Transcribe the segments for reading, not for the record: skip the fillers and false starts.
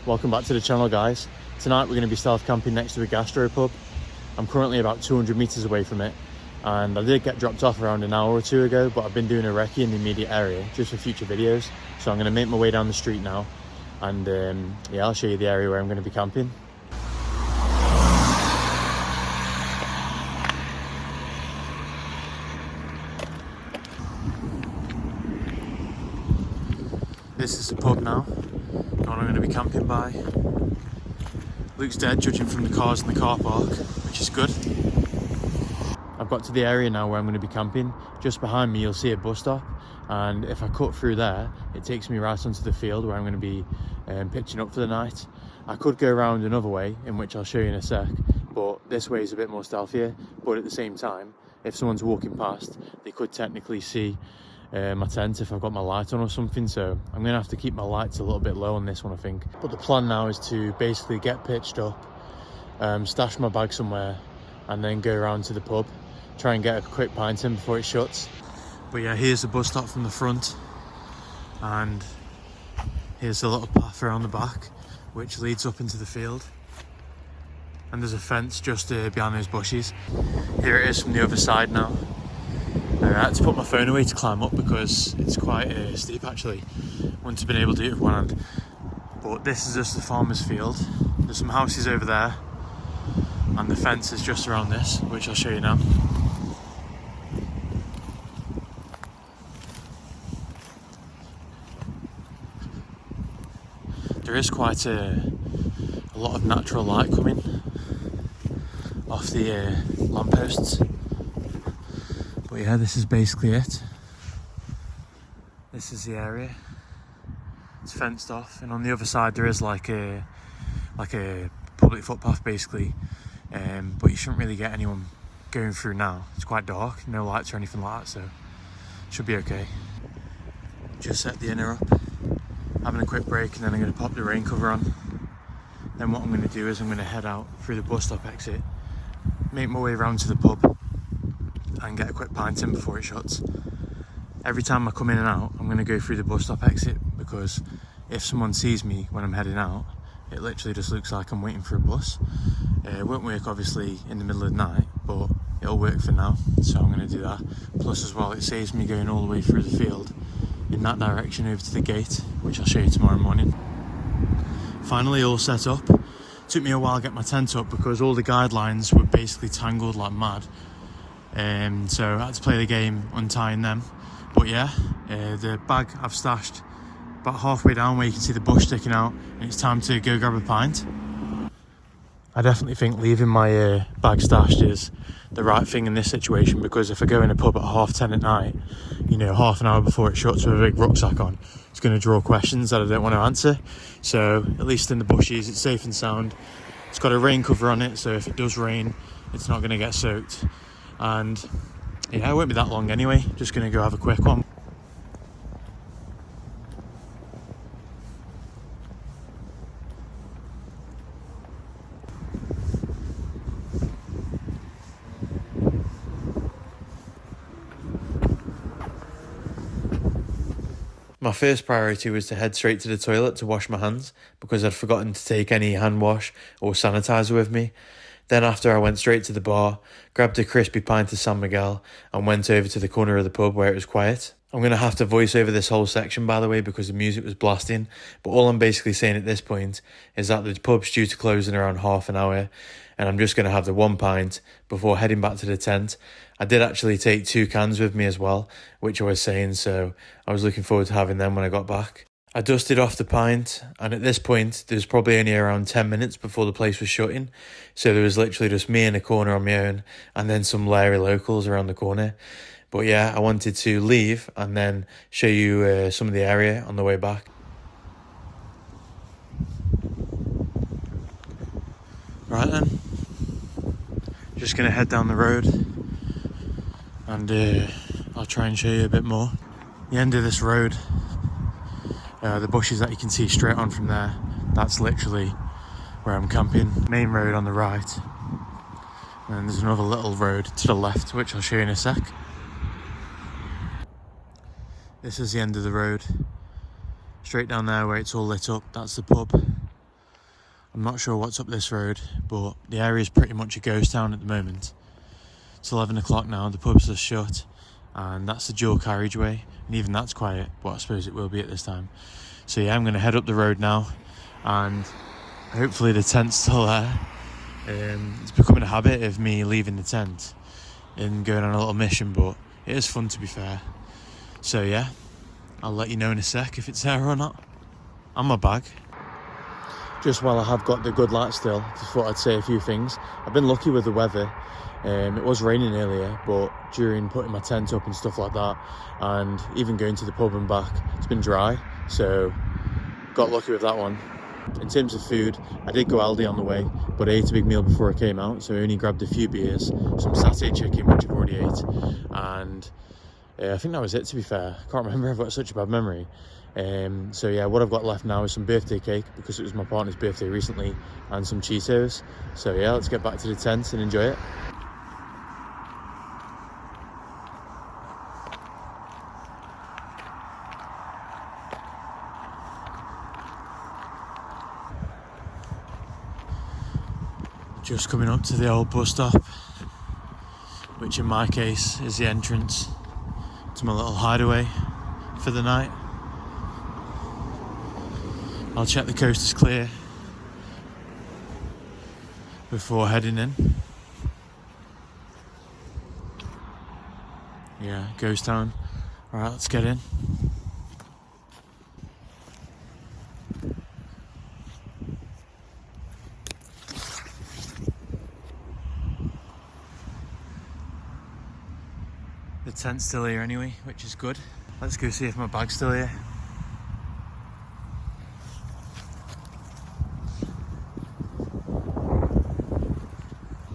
Welcome back to the channel, guys. Tonight we're going to be stealth camping next to a Gastro pub. I'm currently about 200 meters away from it, and I did get dropped off around an hour or two ago, but I've been doing a recce in the immediate area just for future videos. So I'm going to make my way down the street now, and yeah, I'll show you the area where I'm going to be camping. This is the pub now, the one I'm going to be camping by. Looks dead judging from the cars in the car park, which is good. I've got to the area now where I'm going to be camping. Just behind me you'll see a bus stop, and if I cut through there it takes me right onto the field where I'm going to be pitching up for the night. I could go around another way, in which I'll show you in a sec, but this way is a bit more stealthier, but at the same time if someone's walking past they could technically see my tent if I've got my light on or something, so I'm gonna have to keep my lights a little bit low on this one, I think. But the plan now is to basically get pitched up, stash my bag somewhere, and then go around to the pub, try and get a quick pint in before it shuts. But yeah, here's the bus stop from the front, and here's a little path around the back which leads up into the field, and there's a fence just behind those bushes. Here it is from the other side now. I had to put my phone away to climb up because it's quite steep actually. Wouldn't have been able to do it with one hand. But this is just the farmer's field. There's some houses over there, and the fence is just around this, which I'll show you now. There is quite a lot of natural light coming off the lampposts. But yeah, this is basically it. This is the area. It's fenced off, and on the other side there is like a public footpath basically. But you shouldn't really get anyone going through now. It's quite dark, no lights or anything like that, so it should be okay. Just set the inner up, having a quick break, and then I'm going to pop the rain cover on. Then what I'm going to do is I'm going to head out through the bus stop exit, make my way around to the pub, and get a quick pint in before it shuts. Every time I come in and out, I'm going to go through the bus stop exit, because if someone sees me when I'm heading out, it literally just looks like I'm waiting for a bus. It won't work obviously in the middle of the night, but it'll work for now, so I'm going to do that. Plus as well, it saves me going all the way through the field in that direction over to the gate, which I'll show you tomorrow morning. Finally all set up. Took me a while to get my tent up because all the guidelines were basically tangled like mad. So I had to play the game untying them. But yeah, the bag I've stashed about halfway down where you can see the bush sticking out, and it's time to go grab a pint. I definitely think leaving my bag stashed is the right thing in this situation, because if I go in a pub at 10:30 at night, you know, half an hour before it shuts with a big rucksack on, it's going to draw questions that I don't want to answer. So at least in the bushes it's safe and sound. It's got a rain cover on it, so if it does rain it's not going to get soaked. And yeah, it won't be that long anyway, just going to go have a quick one. My first priority was to head straight to the toilet to wash my hands, because I'd forgotten to take any hand wash or sanitizer with me. Then after, I went straight to the bar, grabbed a crispy pint of San Miguel, and went over to the corner of the pub where it was quiet. I'm going to have to voice over this whole section, by the way, because the music was blasting, but all I'm basically saying at this point is that the pub's due to close in around half an hour, and I'm just going to have the one pint before heading back to the tent. I did actually take 2 cans with me as well, which I was saying, so I was looking forward to having them when I got back. I dusted off the pint, and at this point there was probably only around 10 minutes before the place was shutting, so there was literally just me in a corner on my own, and then some Larry locals around the corner. But yeah, I wanted to leave and then show you some of the area on the way back. Right then, just going to head down the road, and I'll try and show you a bit more. The end of this road, the bushes that you can see straight on from there, that's literally where I'm camping. Main road on the right, and there's another little road to the left, which I'll show you in a sec. This is the end of the road. Straight down there where it's all lit up, that's the pub. I'm not sure what's up this road, but the area is pretty much a ghost town at the moment. It's 11 o'clock now, the pubs are shut, and that's the dual carriageway, and even that's quiet, but I suppose it will be at this time. So yeah, I'm going to head up the road now, and hopefully the tent's still there. It's becoming a habit of me leaving the tent and going on a little mission, but it is fun to be fair. So yeah, I'll let you know in a sec if it's there or not. And my bag. Just while I have got the good light still, just thought I'd say a few things. I've been lucky with the weather. It was raining earlier, but during putting my tent up and stuff like that, and even going to the pub and back, it's been dry, so got lucky with that one. In terms of food, I did go Aldi on the way, but I ate a big meal before I came out, so I only grabbed a few beers, some satay chicken, which I've already ate, and I think that was it, to be fair. I can't remember, I've got such a bad memory. So yeah, what I've got left now is some birthday cake, because it was my partner's birthday recently, and some Cheetos. So yeah, let's get back to the tent and enjoy it. Just coming up to the old bus stop, which in my case is the entrance to my little hideaway for the night. I'll check the coast is clear before heading in. Yeah, ghost town. Alright, let's get in. The tent's still here anyway, which is good. Let's go see if my bag's still here.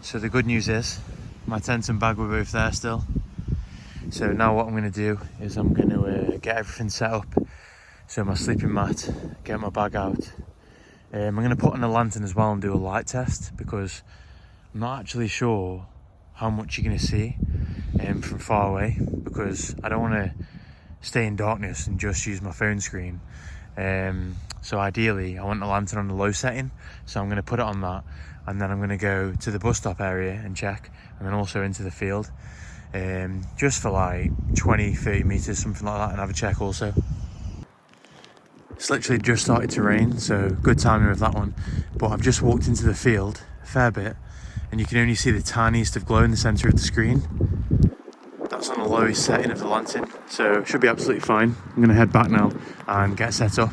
So the good news is, my tent and bag were both there still. So now what I'm going to do is I'm going to get everything set up. So my sleeping mat, get my bag out. I'm going to put on a lantern as well and do a light test, because I'm not actually sure how much you're going to see from far away, because I don't want to stay in darkness and just use my phone screen. So ideally I want the lantern on the low setting, so I'm going to put it on that, and then I'm going to go to the bus stop area and check, and then also into the field, just for like 20-30 meters, something like that, and have a check also. It's literally just started to rain, so good timing with that one, but I've just walked into the field a fair bit, and you can only see the tiniest of glow in the centre of the screen. That's on the lowest setting of the lantern, so should be absolutely fine. I'm going to head back now and get set up.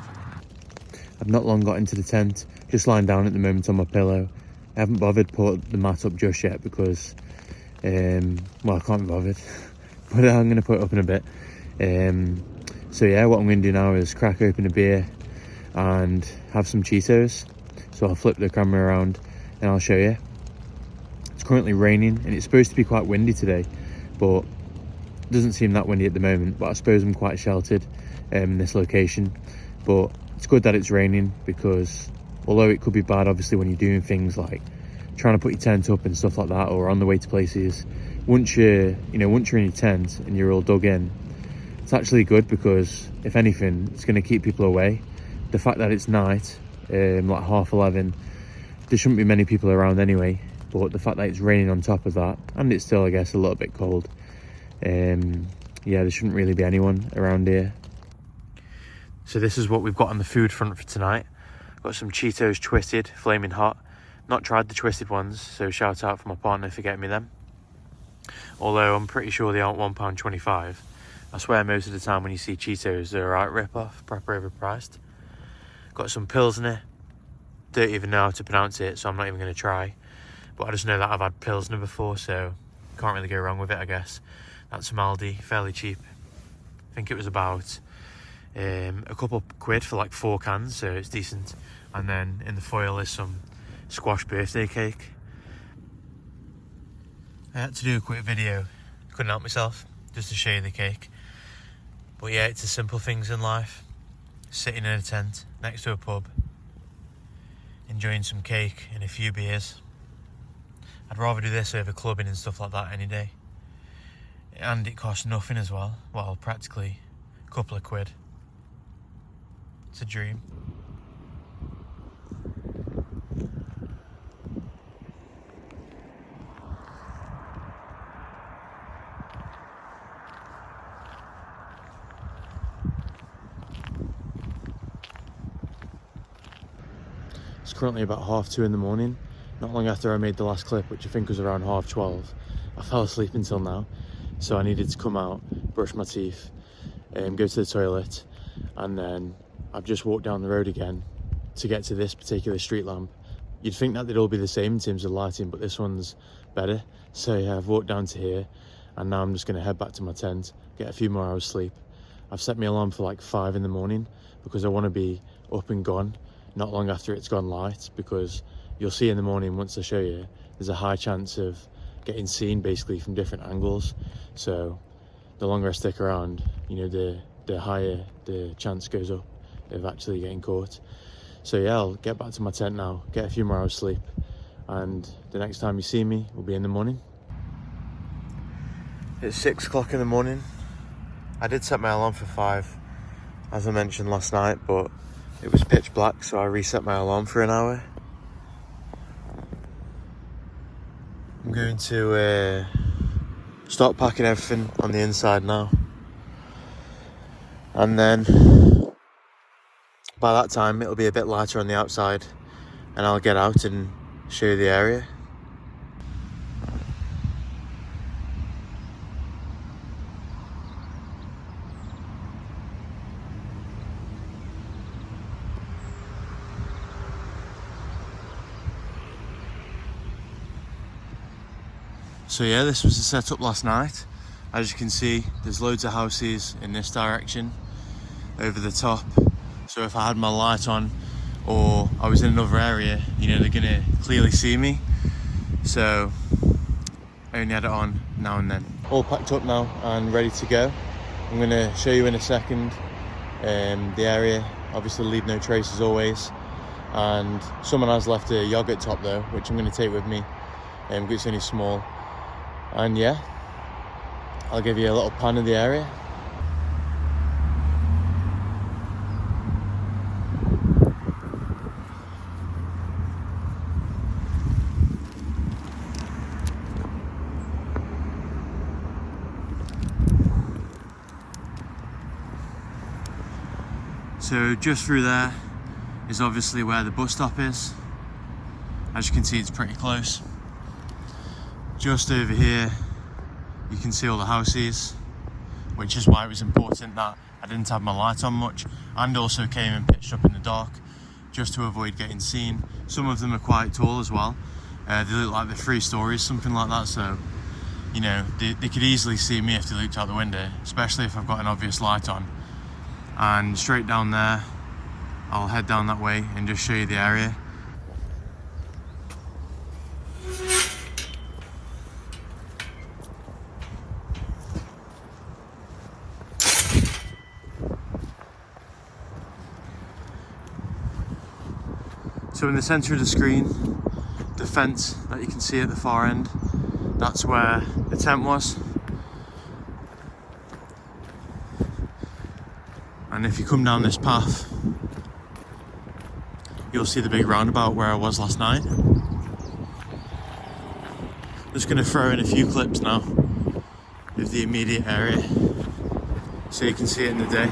I've not long got into the tent, just lying down at the moment on my pillow. I haven't bothered put the mat up just yet because, well, I can't be bothered, but I'm going to put it up in a bit. So yeah, what I'm going to do now is crack open a beer and have some Cheetos. So I'll flip the camera around and I'll show you. It's currently raining and it's supposed to be quite windy today, but it doesn't seem that windy at the moment. But I suppose I'm quite sheltered in this location. But it's good that it's raining, because although it could be bad obviously when you're doing things like trying to put your tent up and stuff like that, or on the way to places, once you're in your tent and you're all dug in, it's actually good, because if anything it's going to keep people away. The fact that it's night, like 11:30, there shouldn't be many people around anyway, but the fact that it's raining on top of that, and it's still I guess a little bit cold, yeah, there shouldn't really be anyone around here. So this is what we've got on the food front for tonight. Got some Cheetos twisted, flaming hot. Not tried the twisted ones, so shout out for my partner for getting me them. Although I'm pretty sure they aren't £1.25. I swear most of the time when you see Cheetos, they're a right rip-off, proper overpriced. Got some Pilsner. Don't even know how to pronounce it, so I'm not even going to try. But I just know that I've had Pilsner before, so can't really go wrong with it, I guess. That's from Aldi, fairly cheap. I think it was about a couple quid for like 4 cans, so it's decent. And then in the foil is some squash birthday cake. I had to do a quick video, couldn't help myself, just to show you the cake. But yeah, it's the simple things in life. Sitting in a tent next to a pub, enjoying some cake and a few beers. I'd rather do this over clubbing and stuff like that any day. And it costs nothing as well. Well, practically a couple of quid. It's a dream. It's currently about 2:30 in the morning. Not long after I made the last clip, which I think was around 12:30, I fell asleep until now. So I needed to come out, brush my teeth, go to the toilet, and then I've just walked down the road again to get to this particular street lamp. You'd think that they'd all be the same in terms of lighting, but this one's better. So yeah, I've walked down to here, and now I'm just gonna head back to my tent, get a few more hours sleep. I've set my alarm for like 5 in the morning because I want to be up and gone not long after it's gone light, because you'll see in the morning, once I show you, there's a high chance of getting seen basically from different angles. So the longer I stick around, you know, the higher the chance goes up of actually getting caught. So yeah, I'll get back to my tent now, get a few more hours sleep, and the next time you see me will be in the morning. It's 6 o'clock in the morning. I did set my alarm for 5, as I mentioned last night, but it was pitch black, so I reset my alarm for an hour. I'm going to start packing everything on the inside now, and then by that time it'll be a bit lighter on the outside, and I'll get out and show you the area. So yeah, this was the setup last night. As you can see, there's loads of houses in this direction over the top. So if I had my light on or I was in another area, you know, they're gonna clearly see me. So I only had it on now and then. All packed up now and ready to go. I'm gonna show you in a second the area. Obviously leave no trace as always. And someone has left a yogurt top though, which I'm gonna take with me because it's only small. And yeah, I'll give you a little pan of the area. So just through there is obviously where the bus stop is. As you can see, it's pretty close. Just over here, you can see all the houses, which is why it was important that I didn't have my light on much, and also came and pitched up in the dark, just to avoid getting seen. Some of them are quite tall as well. They look like they're 3 stories, something like that, so, you know, they could easily see me if they looked out the window, especially if I've got an obvious light on. And straight down there, I'll head down that way and just show you the area. So in the centre of the screen, the fence that you can see at the far end, that's where the tent was. And if you come down this path, you'll see the big roundabout where I was last night. Just going to throw in a few clips now of the immediate area so you can see it in the day.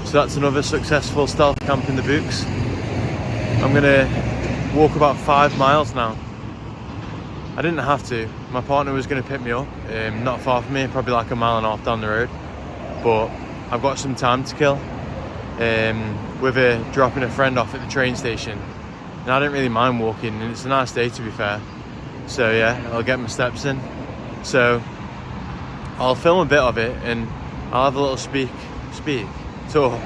So that's another successful stealth camp in the Books. I'm gonna walk about 5 miles now. I didn't have to. My partner was gonna pick me up, not far from me, probably like 1.5 miles down the road. But I've got some time to kill with her dropping a friend off at the train station. And I didn't really mind walking, and it's a nice day to be fair. So yeah, I'll get my steps in. So I'll film a bit of it and I'll have a little talk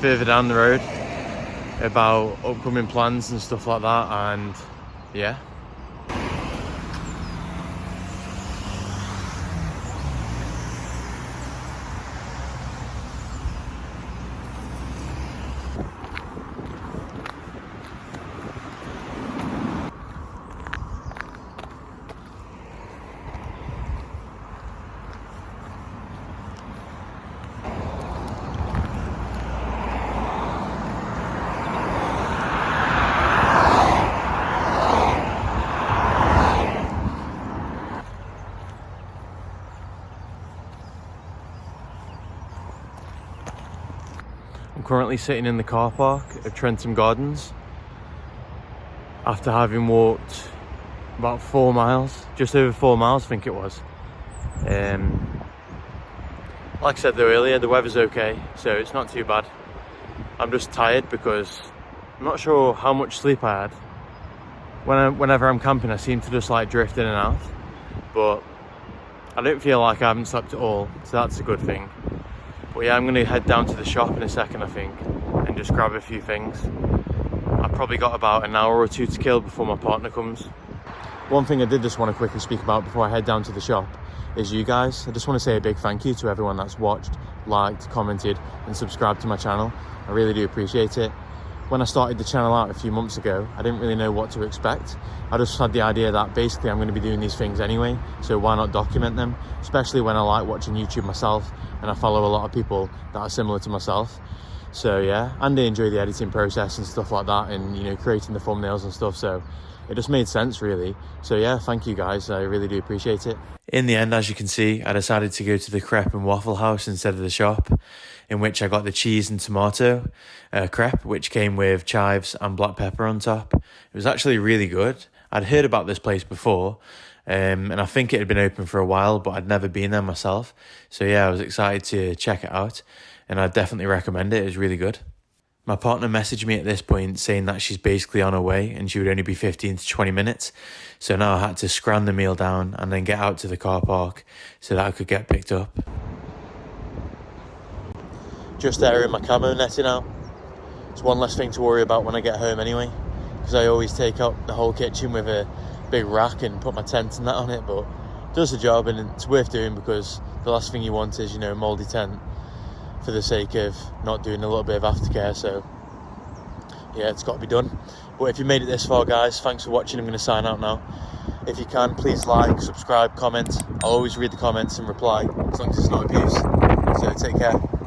further down the road about upcoming plans and stuff like that, and yeah. I'm currently sitting in the car park of Trentham Gardens after having walked about 4 miles, just over 4 miles I think it was. Like I said though earlier, the weather's okay, so it's not too bad. I'm just tired because I'm not sure how much sleep I had. Whenever I'm camping, I seem to just like drift in and out, but I don't feel like I haven't slept at all, so that's a good thing. But yeah, I'm going to head down to the shop in a second, I think, and just grab a few things. I've probably got about an hour or two to kill before my partner comes. One thing I did just want to quickly speak about before I head down to the shop is you guys. I just want to say a big thank you to everyone that's watched, liked, commented and subscribed to my channel. I really do appreciate it. When I started the channel out a few months ago, I didn't really know what to expect. I just had the idea that basically I'm going to be doing these things anyway, so why not document them, especially when I like watching YouTube myself and I follow a lot of people that are similar to myself. So yeah, and I enjoy the editing process and stuff like that, and you know, creating the thumbnails and stuff, so it just made sense really. So yeah, thank you guys, I really do appreciate it. In the end, as you can see, I decided to go to the crepe and waffle house instead of the shop, in which I got the cheese and tomato crepe, which came with chives and black pepper on top. It was actually really good. I'd heard about this place before, and I think it had been open for a while, but I'd never been there myself. So yeah, I was excited to check it out, and I'd definitely recommend it. It was really good. My partner messaged me at this point saying that she's basically on her way and she would only be 15 to 20 minutes. So now I had to scran the meal down and then get out to the car park so that I could get picked up. Just airing my camo netting out. It's one less thing to worry about when I get home anyway, because I always take up the whole kitchen with a big rack and put my tent and that on it, but it does the job and it's worth doing, because the last thing you want is, you know, a mouldy tent for the sake of not doing a little bit of aftercare. So yeah, it's got to be done. But if you made it this far, guys, thanks for watching. I'm going to sign out now. If you can, please like, subscribe, comment. I'll always read the comments and reply, as long as it's not abuse. So take care.